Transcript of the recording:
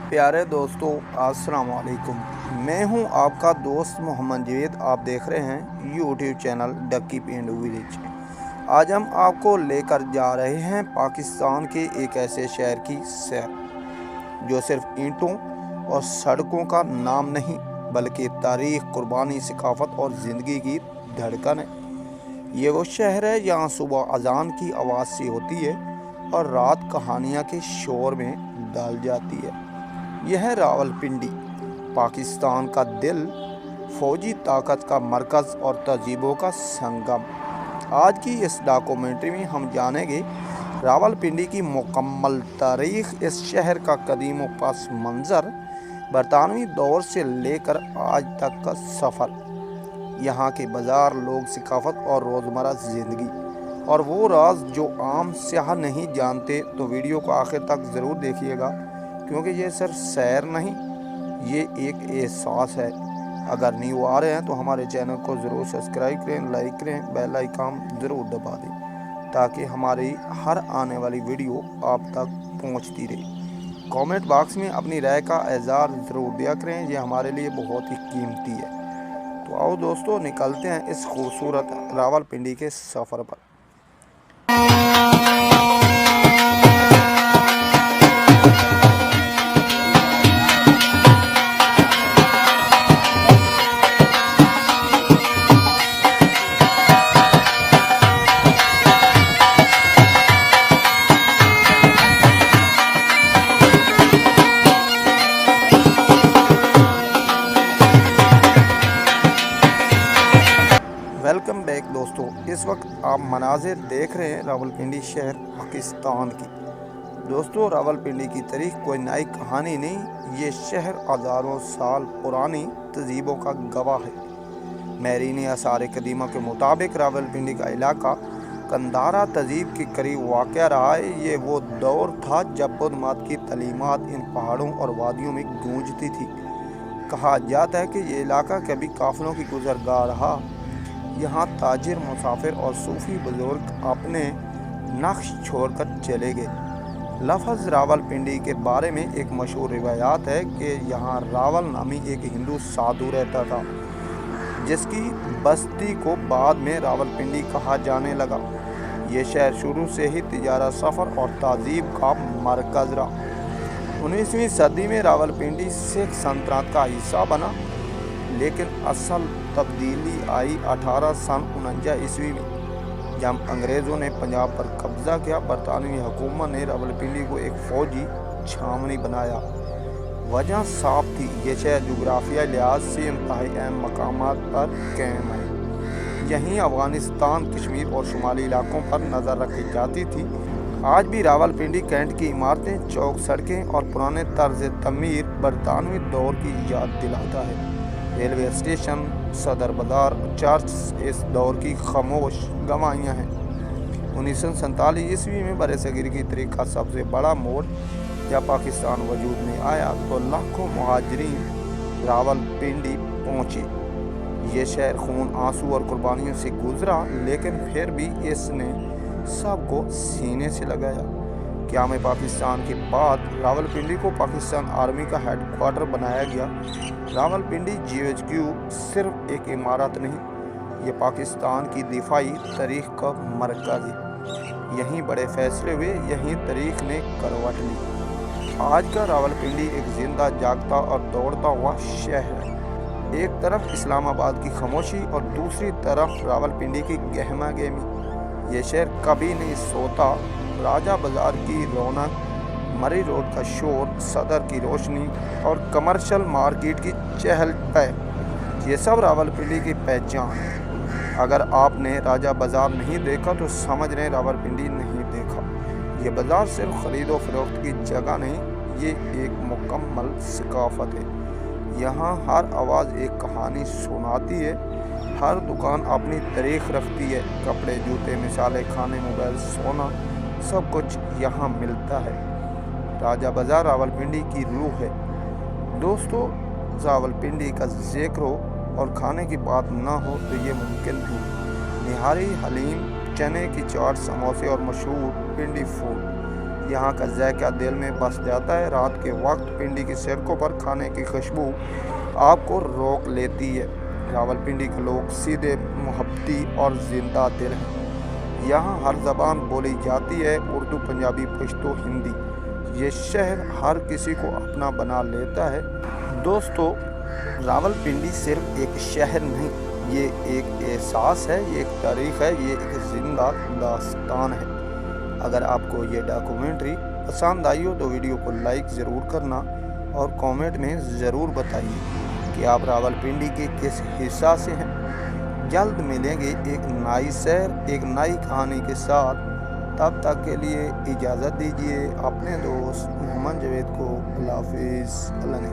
प्यारे दोस्तों, अस्सलाम वालेकुम। मैं हूं आपका दोस्त मोहम्मद जवेद। आप देख रहे हैं यूट्यूब चैनल डक्की पेंड विलेज। आज हम आपको लेकर जा रहे हैं पाकिस्तान के एक ऐसे शहर की सैर जो सिर्फ ईंटों और सड़कों का नाम नहीं बल्कि तारीख, कुर्बानी, सकाफत और ज़िंदगी की धड़कन है। ये वो शहर है जहाँ सुबह अजान की आवाज़ सी होती है और रात कहानियाँ के शोर में ढल जाती है। यह है रावलपिंडी, पाकिस्तान का दिल, फौजी ताकत का मरकज़ और तहजीबों का संगम। आज की इस डॉक्यूमेंट्री में हम जानेंगे रावलपिंडी की मुकम्मल तारीख, इस शहर का कदीम व पस मंज़र, बरतानवी दौर से लेकर आज तक का सफ़र, यहाँ के बाज़ार, लोग, सकाफत और रोज़मर्रा ज़िंदगी और वो राज जो आम सयाह नहीं जानते। तो वीडियो को आखिर तक ज़रूर देखिएगा क्योंकि ये सिर्फ सैर नहीं, ये एक एहसास है। अगर न्यू आ रहे हैं तो हमारे चैनल को ज़रूर सब्सक्राइब करें, लाइक करें, बेल आइकन ज़रूर दबा दें ताकि हमारी हर आने वाली वीडियो आप तक पहुंचती रहे। कमेंट बॉक्स में अपनी राय का इज़हार ज़रूर दिया करें, ये हमारे लिए बहुत ही कीमती है। तो आओ दोस्तों, निकलते हैं इस खूबसूरत रावलपिंडी के सफ़र पर। वेलकम बैक दोस्तों। इस वक्त आप मनाजिर देख रहे हैं रावलपिंडी शहर पाकिस्तान की। दोस्तों, रावलपिंडी की तारीख कोई नई कहानी नहीं, ये शहर हज़ारों साल पुरानी तहजीबों का गवाह है। महरीनी आसार कदीमा के मुताबिक रावलपिंडी का इलाका कंधारा तहजीब के करीब वाक़या रहा है। ये वो दौर था जब बुद्ध मत की तलीमात इन पहाड़ों और वादियों में गूंजती थी। कहा जाता है कि ये इलाका कभी काफ़िलों की गुज़रगाह रहा। यहाँ ताजिर, मुसाफिर और सूफ़ी बुज़ुर्ग अपने नक्श छोड़कर चले गए। लफ्ज़ रावलपिंडी के बारे में एक मशहूर रिवायात है कि यहाँ रावल नामी एक हिंदू साधु रहता था जिसकी बस्ती को बाद में रावलपिंडी कहा जाने लगा। ये शहर शुरू से ही तिजारत, सफ़र और तहज़ीब का मरकज़ रहा। 19वीं सदी में रावलपिंडी सिख सल्तनत का हिस्सा बना, लेकिन असल तब्दीली आई 1849 ईस्वी में जब अंग्रेज़ों ने पंजाब पर कब्ज़ा किया। बरतानवी हुकूमत ने रावलपिंडी को एक फ़ौजी छावनी बनाया। वजह साफ थी, ये शहर जोग्राफियाई लिहाज से इंतहाई अहम मकामात पर कायम है। यहीं अफ़गानिस्तान, कश्मीर और शुमाली इलाकों पर नज़र रखी जाती थी। आज भी रावलपिंडी कैंट की इमारतें, चौक, सड़कें और पुराने तर्ज तमीर बरतानवी दौर की याद दिलाता है। रेलवे स्टेशन, सदर बाज़ार, चर्च इस दौर की खामोश गवाहियाँ हैं। 1947 ईस्वी में बरसगीर की तारीख का सबसे बड़ा मोड़ जब पाकिस्तान वजूद में आया तो लाखों मुहाजिरीन रावलपिंडी पहुँचे। ये शहर खून, आंसू और कुर्बानियों से गुजरा, लेकिन फिर भी इसने सबको सीने से लगाया। क़याम पाकिस्तान के बाद रावलपिंडी को पाकिस्तान आर्मी का हेडक्वार्टर बनाया गया। रावलपिंडी GHQ सिर्फ एक इमारत नहीं, ये पाकिस्तान की दिफाई तारीख का मरकज़ है। यहीं बड़े फैसले हुए, यहीं तारीख ने करवट ली। आज का रावलपिंडी एक जिंदा, जागता और दौड़ता हुआ शहर है। एक तरफ इस्लामाबाद की खामोशी और दूसरी तरफ रावलपिंडी की गहमा गहमी। ये शहर कभी नहीं सोता। राजा बाज़ार की रौनक, मरी रोड का शोर, सदर की रोशनी और कमर्शियल मार्केट की चहल पहल, ये सब रावलपिंडी की पहचान है। अगर आपने राजा बाज़ार नहीं देखा तो समझ रहे रावलपिंडी नहीं देखा। ये बाज़ार सिर्फ ख़रीद व फरोख्त की जगह नहीं, ये एक मुकम्मल सकाफत है। यहाँ हर आवाज़ एक कहानी सुनाती है, हर दुकान अपनी तारीख रखती है। कपड़े, जूते, मिसाले, खाने, मोबाइल, सोना, सब कुछ यहाँ मिलता है। राजा बाज़ार रावलपिंडी की रूह है। दोस्तों, रावलपिंडी का जिक्र हो और खाने की बात ना हो तो ये मुमकिन नहीं। निहारी, हलीम, चने की चाट, समोसे और मशहूर पिंडी फूड, यहाँ का जायका दिल में बस जाता है। रात के वक्त पिंडी की सड़कों पर खाने की खुशबू आपको रोक लेती है। रावलपिंडी के लोग सीधे, मोहब्बती और जिंदा दिल हैं। यहाँ हर ज़बान बोली जाती है, उर्दू, पंजाबी, पश्तो, हिंदी। ये शहर हर किसी को अपना बना लेता है। दोस्तों, रावलपिंडी सिर्फ एक शहर नहीं, ये एक एहसास है, ये एक तारीख़ है, ये एक ज़िंदा दास्तान है। अगर आपको ये डॉक्यूमेंट्री पसंद आई हो तो वीडियो को लाइक ज़रूर करना और कमेंट में ज़रूर बताइए कि आप रावलपिंडी के किस हिस्सा से हैं। जल्द मिलेंगे एक नई शहर, एक नई कहानी के साथ। तब तक के लिए इजाज़त दीजिए अपने दोस्त मोहम्मद जावेद को। अल्लाह हाफिज़। अल्लाह ने